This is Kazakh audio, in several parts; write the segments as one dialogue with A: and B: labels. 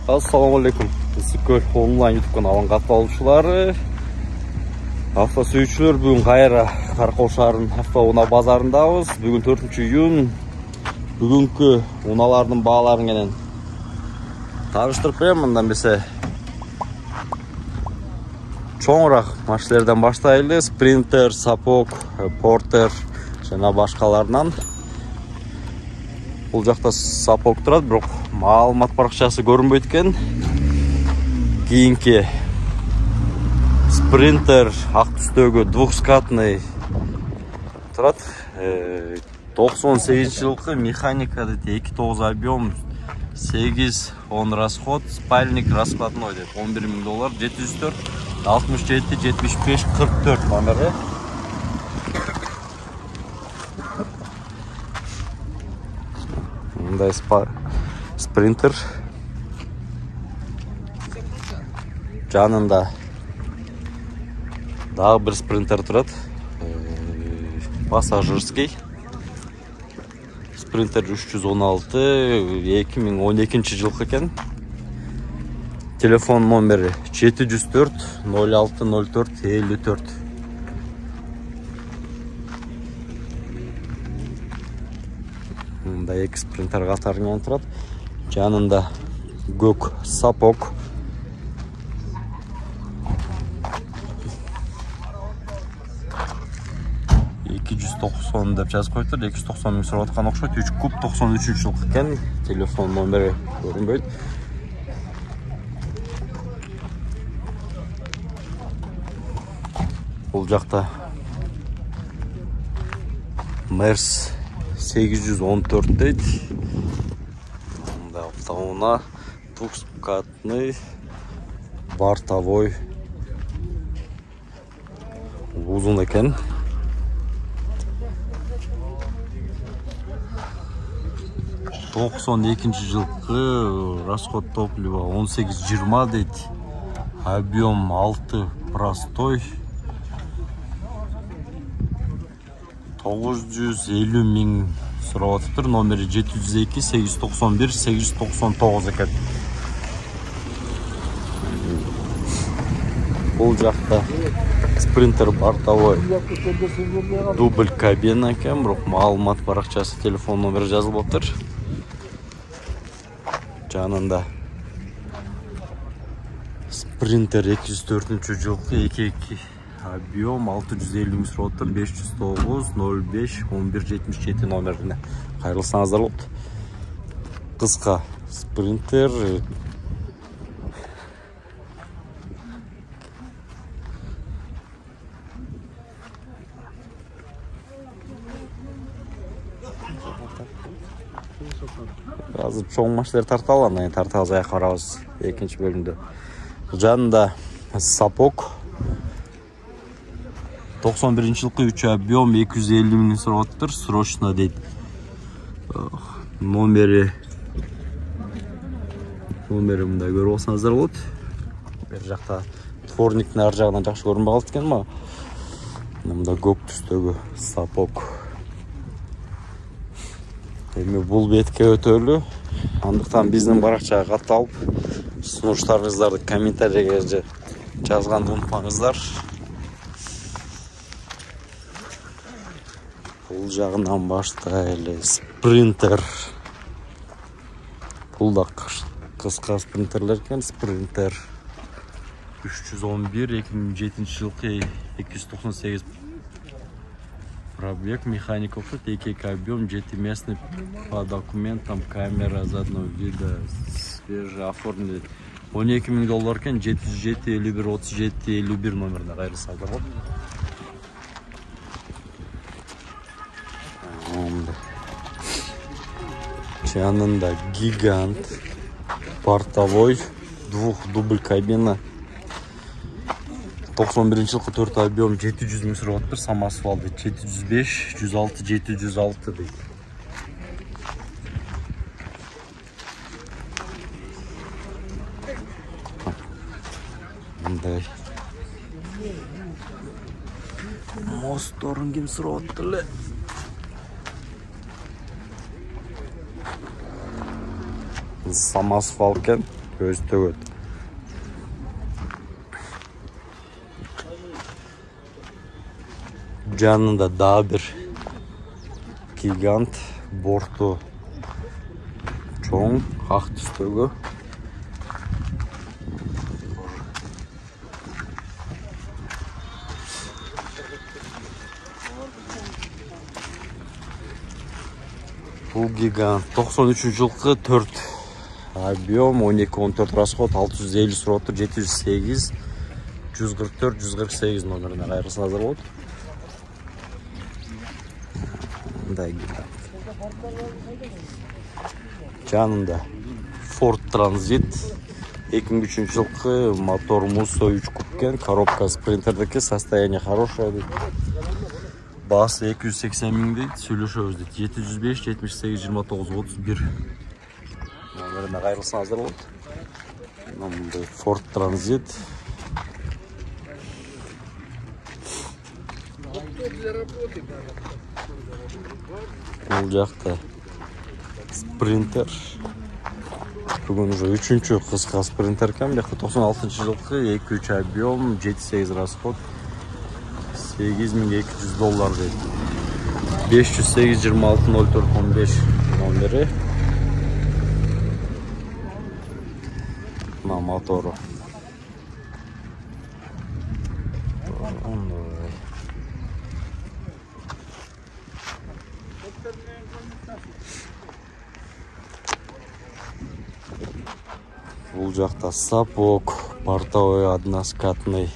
A: Assalamu alaikum. Ысыкөл онлайн YouTube kanalının katılımcıları. Hafta suyucular bugün Kayra Karkol şaharının hafta una bazarındayız. Bugün 4 iyun. Bugünkü unalarının bağlarını gelen tanıştırıp koyayım bundan bize. Çoğunrak maçlardan başlayıldı. Sprinter, Sapok, Porter және başkalarından. Бұл жақта Sapok тұрады, бірақ мағлұмат парақшасы көрінбейді екен. Кейінгі Sprinter ақ түстегі двухскатный тұрады. 98 жылғы механика дейді, 2.9 объем, 8-10 расход, спальник расходной дейді, $11.000, 704 67 75 44 номері. Мындай спринтер. Жанында дағы бір спринтер тұрады. Пассажирский. Спринтер 316, 2012 жылғы екен. Телефон номері 704 06 04 54. Мұнда екі спринтер қатарынан тұрады. Жанында көк Sapok. $290 деп жазып қойды. 290 мың сұрап отқан оқшайды. 3 куб 93 жылғы екен. Телефон номері көрінбейді. Бұл жақта Мерс 814 дейді. Мұнда автоуна двухскатный бортовой ұзын екен. екінші жылғы расход топлива 18-20 дейді. Объем 6 простой. 950 мың сұрап отыр. Номері 702 891 899 екен. Бұл жақта спринтер бортовой дубль кабина екен. Бірақ мағлұмат парақшасы телефон номері жазылып отыр. Жанында спринтер 204 жылғы 2-2 объем 650 мың сұрап отыр. 509 05 11 77 номеріне қайырлысыңыздар болды. Қысқа спринтер. Қазір чоң машлар тарталған, тартағыз аяқ қарауыз екінші бөлімді. Жанында Sapok 91 жылғы 3 объем 250 мың сұрап отыр. Срочно дейді. Номері мұнда көріп олсаңыздар болады. Бір жақта творниктің ар жағынан жақшы көрінбей қалды екен ма? Мұнда көк түстегі Sapok. Бұл бетке өтөлі. Андықтан біздің парақшаға қаталып, ұсыныстарыңыздарды комментарийге жазғанды ұмытпаңыздар. Бұл жағынан баштайлы спринтер. Бұл да қысқа спринтерлер екен. Спринтер 311 2007 жылғы 298 пробег, механика опыт, 2 объем, 7 местный по документам, камера заднего вида, свежий оформленный. $12.000 екен, 707 51 37 51 номеріне қайырлы салдар ғой. Жанында гигант портовой двух-дубль кабина 91 жылғы 4 объем 700 мың сұрап отыр. Самосвалды 705 106 706 дейді. Мындай мосторын кім сұрап отыр? Самосвал екен, көз төгеді. Жанында да бір гигант, борту чоң, ақ түстегі. Бұл гигант 93 жылқы 4 объем, 12-14 расход, 650 сроты, 708, 144, 148 номеріне қайырылсын азыр болды. Мұндай гигант. Жанында Ford Transit 2003 жылқы, мотор Musso 3 кубкен, коробка спринтердікі, состояние хорошее. Басы 280 мың дейді, сөйлеші өзді. 705, 78, 29, 31. Номеріне қайырылсын азыр болды. Мұндай Ford Transit. Бұл жақта спринтер. Бүгін уже 3-ші қысқа спринтер кәм. 96 жылқы, 2-3 объем, 7-8 расход. $8200 дейді. 508 26 04 15 номері. Мына моторы. Бұл жақта сапог, портовой односкатный.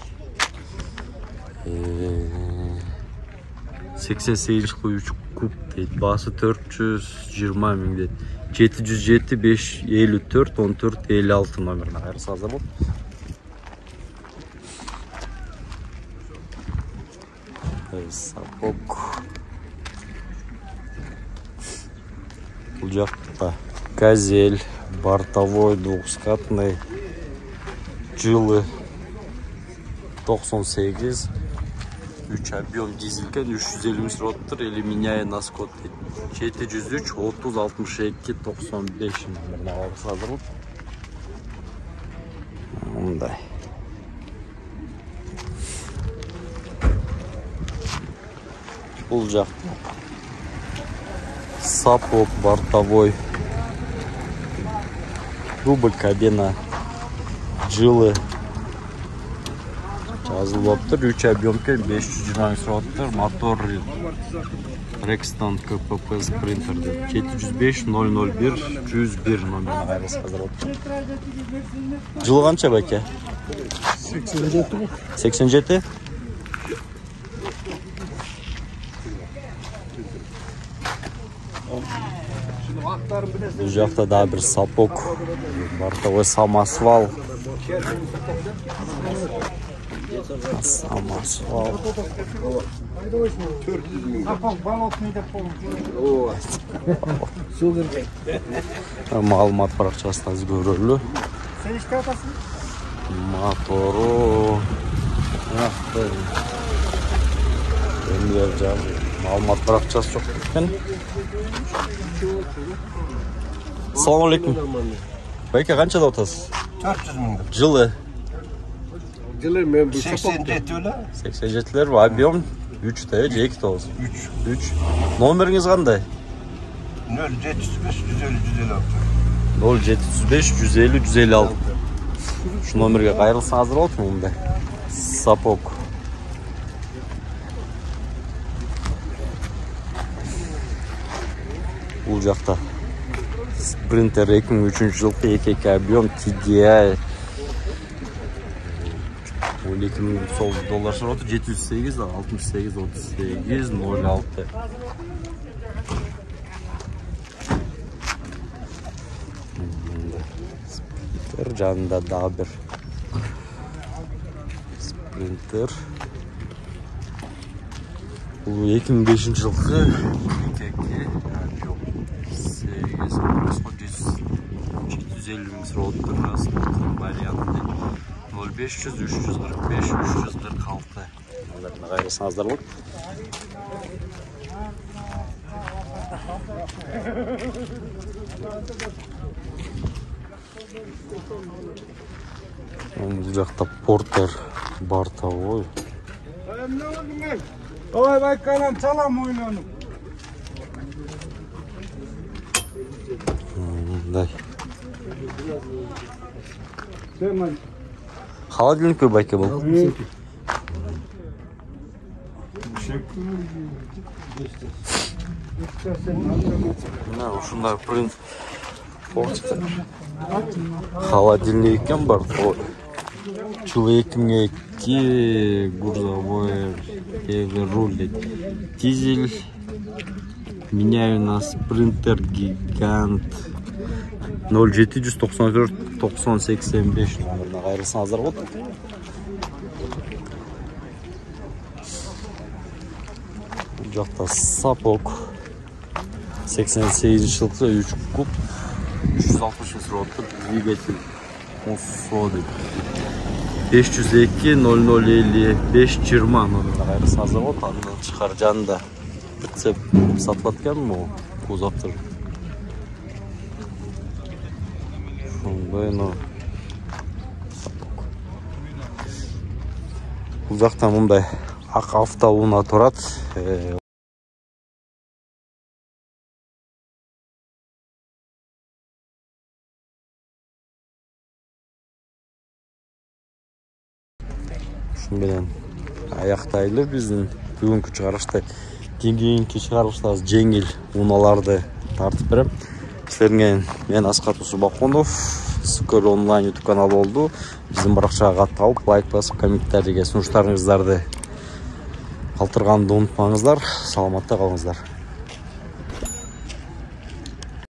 A: 88 жылқы 3 куб дейді. Басы 420 мың дейді. 707 554 14 56 номеріне қайырылсын азыр болды. Сапог. Бұл жақта газель, бортовой двухскатный, жилы 98, 3 объем дизелькен, 350 роттыр, или меняя на скот. 703, 30, 62, 95 номеріне қайырылсын азыр болды. Мұндай. Бұл жақта сапог бортовой, дубль кабина, жилы жазылып отыр. 3 объемке 520 роттыр, мотор Rexton КПП спринтер. 705 001 101 номеріне қайырылсын азыр болды. Жылы қанша бәке?
B: 87.
A: 87? Бұл жақта да бір сапог, бортовой самосвал. Самосвал. Мағлұмат парақшасына көрілі. Мотору. Мағлұмат парақшасы жоқ екен. Assalamu alaikum. Бәйке қаншада отасыз?
B: 400 мың.
A: Жылы?
B: Жылы мен бұл 87 өлі.
A: 87-лер, объем 3-те, 2-9. 3. Номеріңіз қандай?
B: 075 150 156.
A: 075 150 156. Şu номерге қайырылсын азыр болды мұнда. Сапог. Бұл жақта спринтер 2003 жылқы, 2 объем, TDI 12 мың сол доллар шыроты, 708 68 38 06. Спринтер жанында да бір спринтер. Бұл 2005 жылқы, 750 мың сроттыр, расходтың варианты 0500 345 346. Номеріне қайырылсын аздар болды. Бұл жақта Портер бар ғой.
B: Ой, байканан çalam oynanıp.
A: Дай.
B: Hemen.
A: Холодильник байке бұл. Мына ушундай принцип. Портер. Холодильник екен бар ғой. Человекіңе грузовой руль. Дизель. Меняю на спринтер гигант. 0794 9085 номеріне қайырлысыңыздар ғой. Бұл жақта сапок 88 жылғы 3 куб 360 сұротты двигатель соды 502 0050 520 номеріне қайырлысыңыздар ғой. Танымдан шығар жанында прицеп сатылады екен бұл кузовтар. Бұл жақтан мұндай ақ автоуна тұрады. Шынбенен аяқтайлы біздің бүгінгі шығарышты. Кейінгі шығарыштағы жеңіл уналарды тартып берем. Сіздерге мен Асқар Бақонов, Скөл онлайн YouTube канал болды. Біздің барақшаға тауып, лайк басып, комментарийге ұсыныстарыңыздарды қалдырғанды ұмытпаңыздар. Саламатта қалыңыздар.